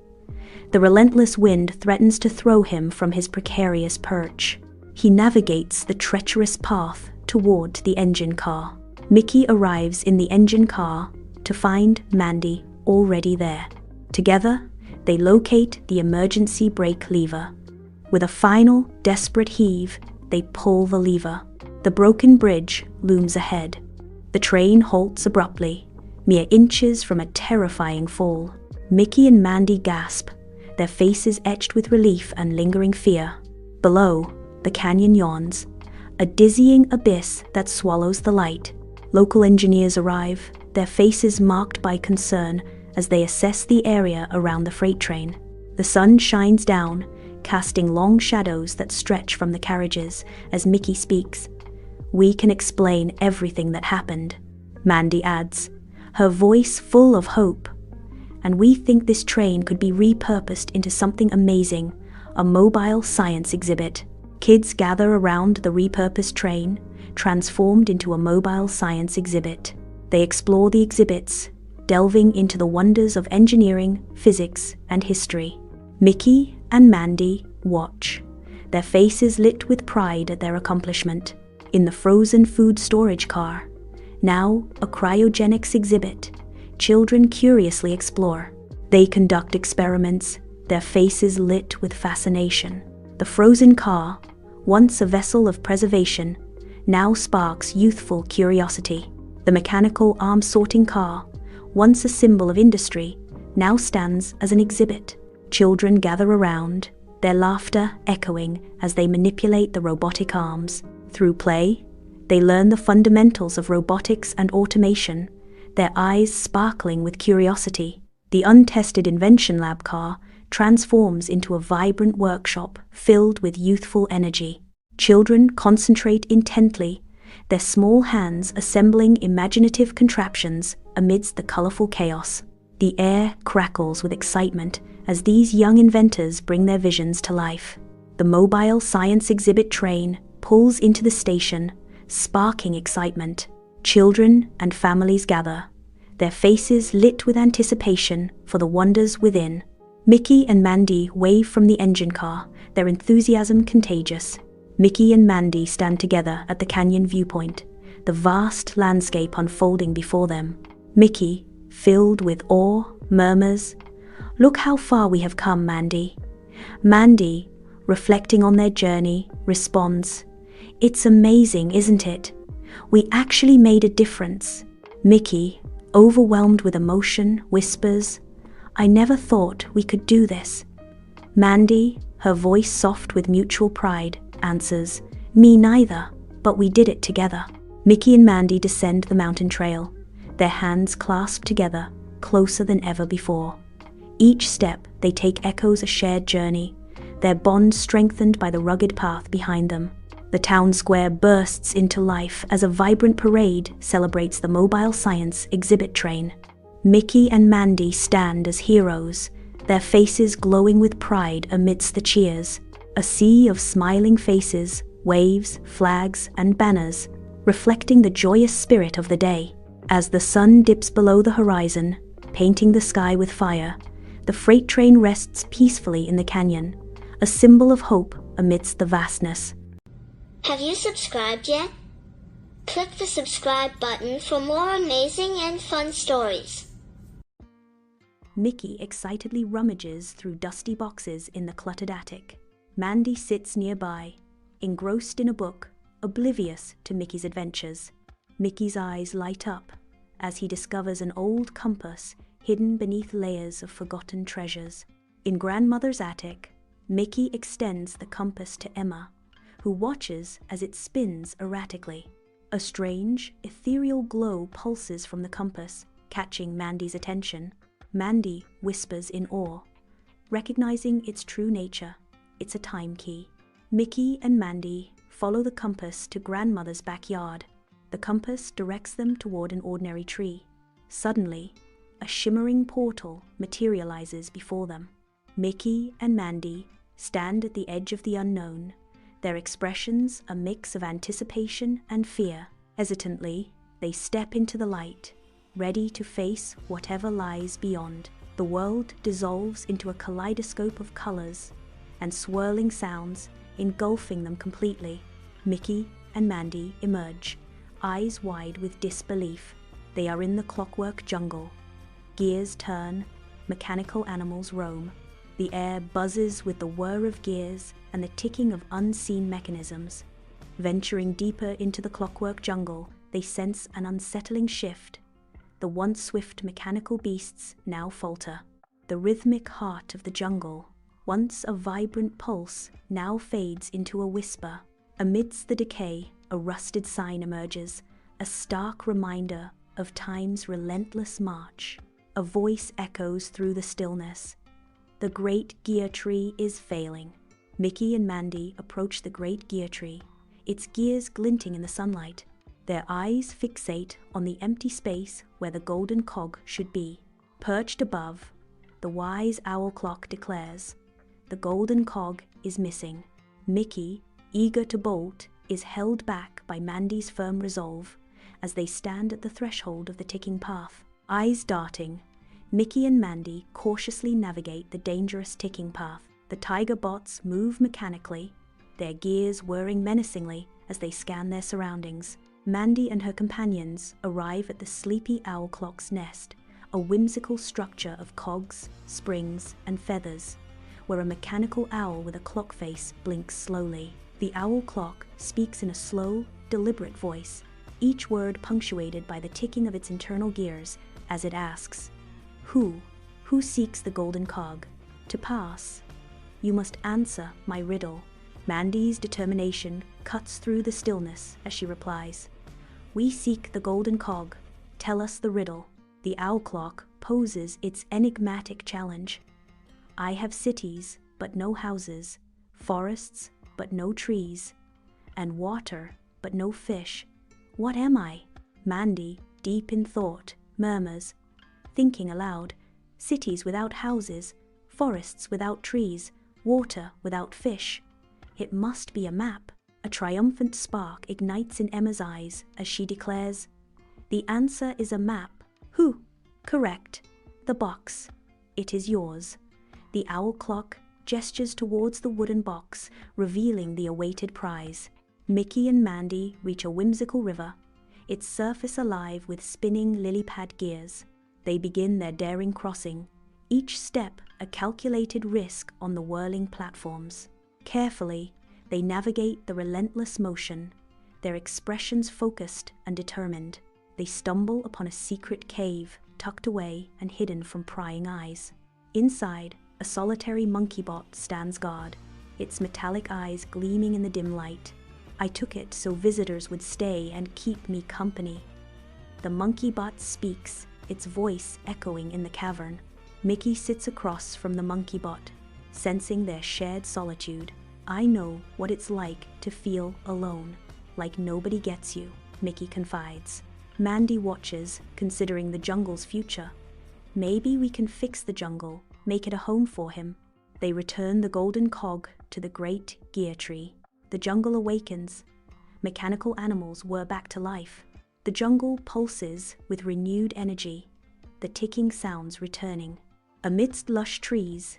The relentless wind threatens to throw him from his precarious perch. He navigates the treacherous path toward the engine car. Mickey arrives in the engine car to find Mandy already there. Together, they locate the emergency brake lever. With a final, desperate heave, they pull the lever. The broken bridge looms ahead. The train halts abruptly, mere inches from a terrifying fall. Mickey and Mandy gasp, their faces etched with relief and lingering fear. Below, the canyon yawns, a dizzying abyss that swallows the light. Local engineers arrive, their faces marked by concern as they assess the area around the freight train. The sun shines down, casting long shadows that stretch from the carriages as Mickey speaks. "We can explain everything that happened," Mandy adds, her voice full of hope. "And we think this train could be repurposed into something amazing, a mobile science exhibit." Kids gather around the repurposed train, transformed into a mobile science exhibit. They explore the exhibits, delving into the wonders of engineering, physics, and history. Mickey and Mandy watch, their faces lit with pride at their accomplishment. In the frozen food storage car, now a cryogenics exhibit, children curiously explore. They conduct experiments, their faces lit with fascination. The frozen car, once a vessel of preservation, now sparks youthful curiosity. The mechanical arm-sorting car, once a symbol of industry, now stands as an exhibit. Children gather around, their laughter echoing as they manipulate the robotic arms. Through play, they learn the fundamentals of robotics and automation, their eyes sparkling with curiosity. The untested invention lab car transforms into a vibrant workshop filled with youthful energy. Children concentrate intently, their small hands assembling imaginative contraptions amidst the colorful chaos. The air crackles with excitement as these young inventors bring their visions to life. The mobile science exhibit train pulls into the station, sparking excitement. Children and families gather, their faces lit with anticipation for the wonders within. Mickey and Mandy wave from the engine car, their enthusiasm contagious. Mickey and Mandy stand together at the canyon viewpoint, the vast landscape unfolding before them. Mickey, filled with awe, murmurs, "Look how far we have come, Mandy." Mandy, reflecting on their journey, responds, "It's amazing, isn't it? We actually made a difference." Mickey, overwhelmed with emotion, whispers, "I never thought we could do this." Mandy, her voice soft with mutual pride, answers, "Me neither, but we did it together." Mickey and Mandy descend the mountain trail, their hands clasped together, closer than ever before. Each step they take echoes a shared journey, their bond strengthened by the rugged path behind them. The town square bursts into life as a vibrant parade celebrates the mobile science exhibit train. Mickey and Mandy stand as heroes, their faces glowing with pride amidst the cheers. A sea of smiling faces, waves, flags, and banners, reflecting the joyous spirit of the day. As the sun dips below the horizon, painting the sky with fire, the freight train rests peacefully in the canyon, a symbol of hope amidst the vastness. Have you subscribed yet? Click the subscribe button for more amazing and fun stories. Mickey excitedly rummages through dusty boxes in the cluttered attic. Mandy sits nearby, engrossed in a book, oblivious to Mickey's adventures. Mickey's eyes light up as he discovers an old compass hidden beneath layers of forgotten treasures. In Grandmother's attic, Mickey extends the compass to Emma, who watches as it spins erratically. A strange, ethereal glow pulses from the compass, catching Mandy's attention. Mandy whispers in awe, recognizing its true nature. It's a time key. Mickey and Mandy follow the compass to Grandmother's backyard. The compass directs them toward an ordinary tree. Suddenly, a shimmering portal materializes before them. Mickey and Mandy stand at the edge of the unknown, their expressions a mix of anticipation and fear. Hesitantly, they step into the light, ready to face whatever lies beyond. The world dissolves into a kaleidoscope of colors and swirling sounds, engulfing them completely. Mickey and Mandy emerge, eyes wide with disbelief. They are in the clockwork jungle. Gears turn, mechanical animals roam. The air buzzes with the whir of gears and the ticking of unseen mechanisms. Venturing deeper into the clockwork jungle, they sense an unsettling shift. The once swift mechanical beasts now falter. The rhythmic heart of the jungle, once a vibrant pulse, now fades into a whisper. Amidst the decay, a rusted sign emerges, a stark reminder of time's relentless march. A voice echoes through the stillness. The great gear tree is failing. Mickey and Mandy approach the great gear tree, its gears glinting in the sunlight. Their eyes fixate on the empty space where the golden cog should be. Perched above, the wise owl clock declares, the golden cog is missing. Mickey, eager to bolt, is held back by Mandy's firm resolve as they stand at the threshold of the ticking path. Eyes darting, Mickey and Mandy cautiously navigate the dangerous ticking path. The tiger bots move mechanically, their gears whirring menacingly as they scan their surroundings. Mandy and her companions arrive at the sleepy owl clock's nest, a whimsical structure of cogs, springs, and feathers, where a mechanical owl with a clock face blinks slowly. The owl clock speaks in a slow, deliberate voice, each word punctuated by the ticking of its internal gears as it asks, Who seeks the golden cog? To pass, you must answer my riddle. Mandy's determination cuts through the stillness as she replies, We seek the golden cog. Tell us the riddle. The owl clock poses its enigmatic challenge. I have cities, but no houses, forests, but no trees, and water, but no fish. What am I? Mandy, deep in thought, murmurs, thinking aloud, cities without houses, forests without trees, water without fish. It must be a map. A triumphant spark ignites in Emma's eyes as she declares, The answer is a map. Who? Correct. The box. It is yours. The owl clock gestures towards the wooden box, revealing the awaited prize. Mickey and Mandy reach a whimsical river, its surface alive with spinning lily-pad gears. They begin their daring crossing, each step a calculated risk on the whirling platforms. Carefully, they navigate the relentless motion, their expressions focused and determined. They stumble upon a secret cave, tucked away and hidden from prying eyes. Inside, a solitary monkey bot stands guard, its metallic eyes gleaming in the dim light. I took it so visitors would stay and keep me company. The monkey bot speaks, its voice echoing in the cavern. Mickey sits across from the monkey bot, sensing their shared solitude. I know what it's like to feel alone, like nobody gets you, Mickey confides. Mandy watches, considering the jungle's future. Maybe we can fix the jungle, make it a home for him. They return the golden cog to the great gear tree. The jungle awakens. Mechanical animals whir back to life. The jungle pulses with renewed energy, the ticking sounds returning. Amidst lush trees,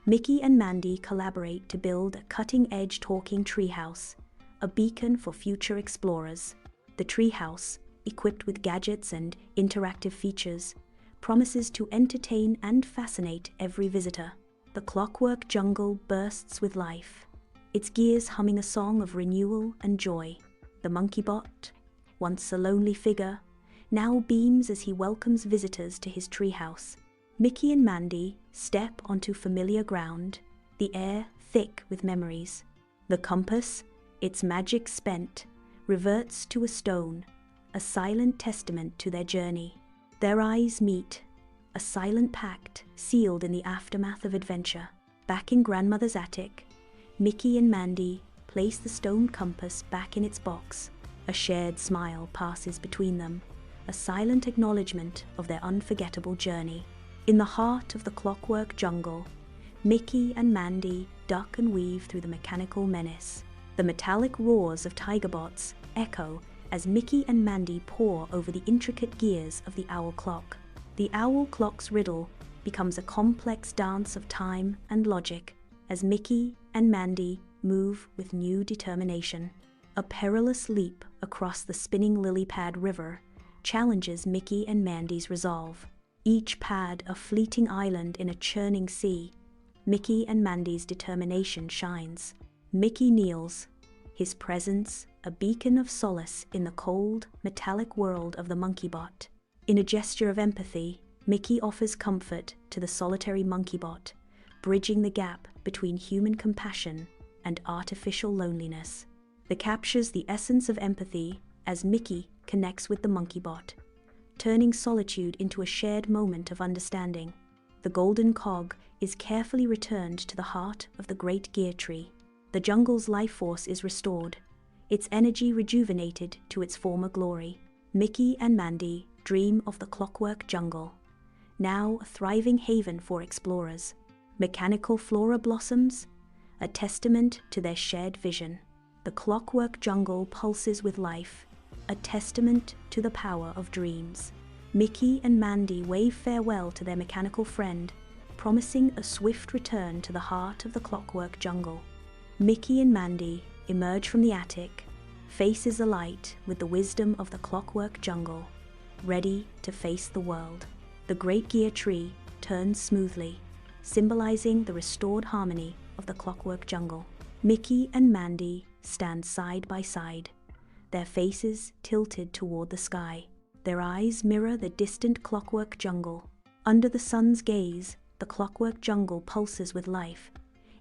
Mickey and Mandy collaborate to build a cutting-edge talking treehouse, a beacon for future explorers. The treehouse, equipped with gadgets and interactive features, promises to entertain and fascinate every visitor. The clockwork jungle bursts with life, its gears humming a song of renewal and joy. The monkey bot, once a lonely figure, now beams as he welcomes visitors to his treehouse. Mickey and Mandy step onto familiar ground, the air thick with memories. The compass, its magic spent, reverts to a stone, a silent testament to their journey. Their eyes meet, a silent pact sealed in the aftermath of adventure. Back in grandmother's attic, Mickey and Mandy place the stone compass back in its box. A shared smile passes between them, a silent acknowledgement of their unforgettable journey. In the heart of the clockwork jungle, Mickey and Mandy duck and weave through the mechanical menace. The metallic roars of tiger bots echo as Mickey and Mandy pore over the intricate gears of the owl clock. The owl clock's riddle becomes a complex dance of time and logic as Mickey and Mandy move with new determination. A perilous leap across the spinning lily pad river challenges Mickey and Mandy's resolve. Each pad a fleeting island in a churning sea, Mickey and Mandy's determination shines. Mickey kneels, his presence a beacon of solace in the cold, metallic world of the monkey bot. In a gesture of empathy, Mickey offers comfort to the solitary monkey bot, bridging the gap between human compassion and artificial loneliness. That captures the essence of empathy as Mickey connects with the monkey bot, turning solitude into a shared moment of understanding. The golden cog is carefully returned to the heart of the great gear tree. The jungle's life force is restored, its energy rejuvenated to its former glory. Mickey and Mandy dream of the clockwork jungle, now a thriving haven for explorers. Mechanical flora blossoms, a testament to their shared vision. The clockwork jungle pulses with life, a testament to the power of dreams. Mickey and Mandy wave farewell to their mechanical friend, promising a swift return to the heart of the clockwork jungle. Mickey and Mandy emerge from the attic, faces alight with the wisdom of the clockwork jungle, ready to face the world. The great gear tree turns smoothly, symbolizing the restored harmony of the clockwork jungle. Mickey and Mandy stand side by side, their faces tilted toward the sky. Their eyes mirror the distant clockwork jungle. Under the sun's gaze, the clockwork jungle pulses with life,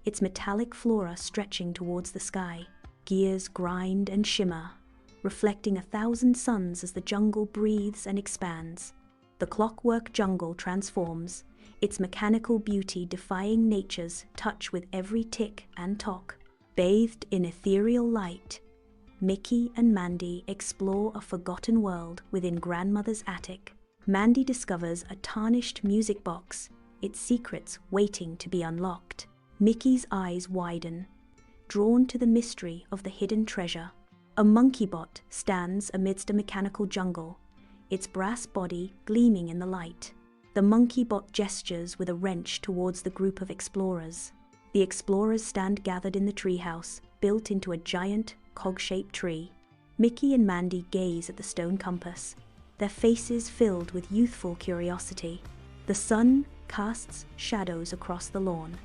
its metallic flora stretching towards the sky. Gears grind and shimmer, reflecting 1,000 suns as the jungle breathes and expands. The clockwork jungle transforms, its mechanical beauty defying nature's touch with every tick and tock. Bathed in ethereal light, Mickey and Mandy explore a forgotten world within grandmother's attic. Mandy discovers a tarnished music box, its secrets waiting to be unlocked. Mickey's eyes widen, drawn to the mystery of the hidden treasure. A monkey bot stands amidst a mechanical jungle, its brass body gleaming in the light. The monkey bot gestures with a wrench towards the group of explorers. The explorers stand gathered in the treehouse, built into a giant, cog-shaped tree. Mickey and Mandy gaze at the stone compass, their faces filled with youthful curiosity. The sun casts shadows across the lawn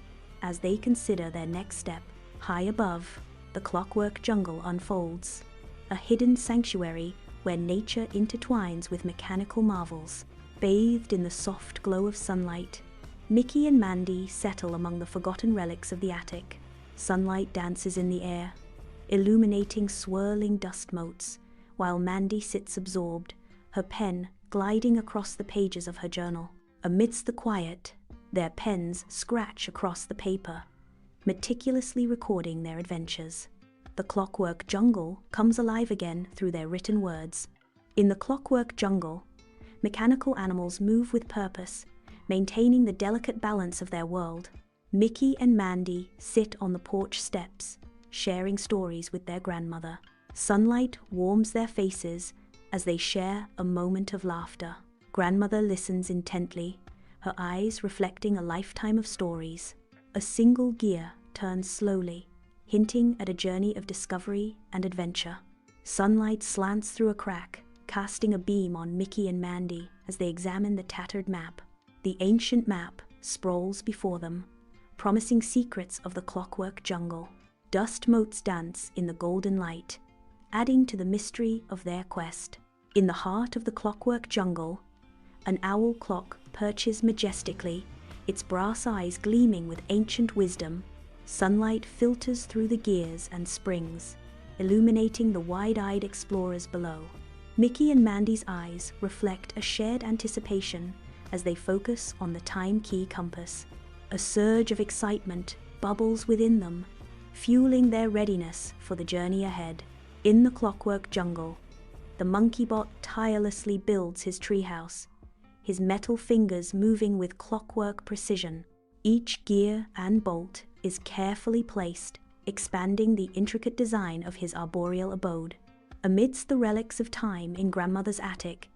as they consider their next step. High above, the clockwork jungle unfolds, a hidden sanctuary where nature intertwines with mechanical marvels. Bathed in the soft glow of sunlight, Mickey and Mandy settle among the forgotten relics of the attic. Sunlight dances in the air, illuminating swirling dust motes, while Mandy sits absorbed, her pen gliding across the pages of her journal. Amidst the quiet, their pens scratch across the paper, meticulously recording their adventures. The clockwork jungle comes alive again through their written words. In the clockwork jungle, mechanical animals move with purpose, maintaining the delicate balance of their world. Mickey and Mandy sit on the porch steps, sharing stories with their grandmother. Sunlight warms their faces as they share a moment of laughter. Grandmother listens intently, her eyes reflecting a lifetime of stories. A single gear turns slowly, hinting at a journey of discovery and adventure. Sunlight slants through a crack, casting a beam on Mickey and Mandy as they examine the tattered map. The ancient map sprawls before them, promising secrets of the clockwork jungle. Dust motes dance in the golden light, adding to the mystery of their quest. In the heart of the clockwork jungle, an owl clock perches majestically, its brass eyes gleaming with ancient wisdom. Sunlight filters through the gears and springs, illuminating the wide-eyed explorers below. Mickey and Mandy's eyes reflect a shared anticipation as they focus on the time key compass. A surge of excitement bubbles within them, fueling their readiness for the journey ahead. In the clockwork jungle, the monkey bot tirelessly builds his treehouse, his metal fingers moving with clockwork precision. Each gear and bolt is carefully placed, expanding the intricate design of his arboreal abode. Amidst the relics of time in grandmother's attic,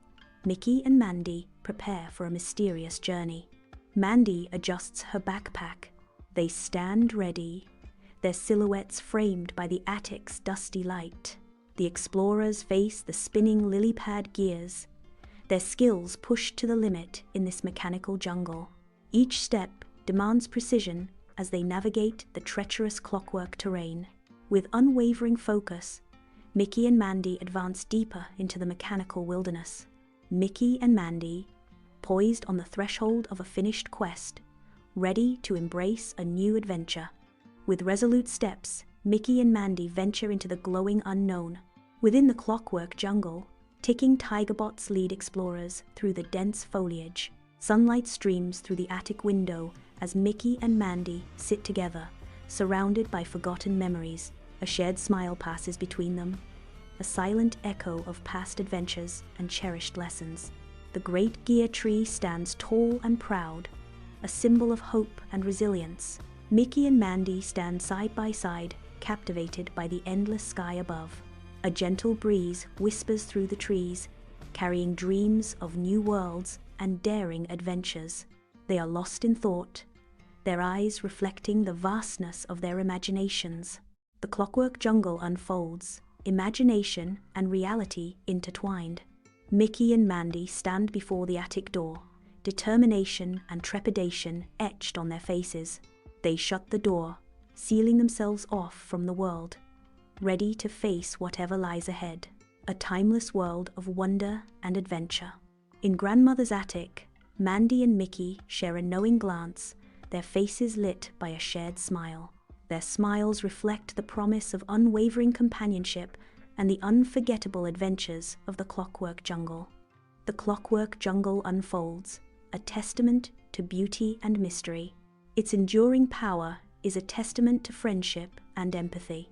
Mickey and Mandy prepare for a mysterious journey. Mandy adjusts her backpack. They stand ready, their silhouettes framed by the attic's dusty light. The explorers face the spinning lily-pad gears, their skills pushed to the limit in this mechanical jungle. Each step demands precision as they navigate the treacherous clockwork terrain. With unwavering focus, Mickey and Mandy advance deeper into the mechanical wilderness. Mickey and Mandy, poised on the threshold of a finished quest, ready to embrace a new adventure. With resolute steps, Mickey and Mandy venture into the glowing unknown. Within the clockwork jungle, ticking tigerbots lead explorers through the dense foliage. Sunlight streams through the attic window as Mickey and Mandy sit together, surrounded by forgotten memories. A shared smile passes between them, a silent echo of past adventures and cherished lessons. The great gear tree stands tall and proud, a symbol of hope and resilience. Mickey and Mandy stand side by side, captivated by the endless sky above. A gentle breeze whispers through the trees, carrying dreams of new worlds and daring adventures. They are lost in thought, their eyes reflecting the vastness of their imaginations. The clockwork jungle unfolds, imagination and reality intertwined. Mickey and Mandy stand before the attic door, determination and trepidation etched on their faces. They shut the door, sealing themselves off from the world, ready to face whatever lies ahead. A timeless world of wonder and adventure. In Grandmother's attic, Mandy and Mickey share a knowing glance, their faces lit by a shared smile. Their smiles reflect the promise of unwavering companionship and the unforgettable adventures of the clockwork jungle. The clockwork jungle unfolds, a testament to beauty and mystery. Its enduring power is a testament to friendship and empathy.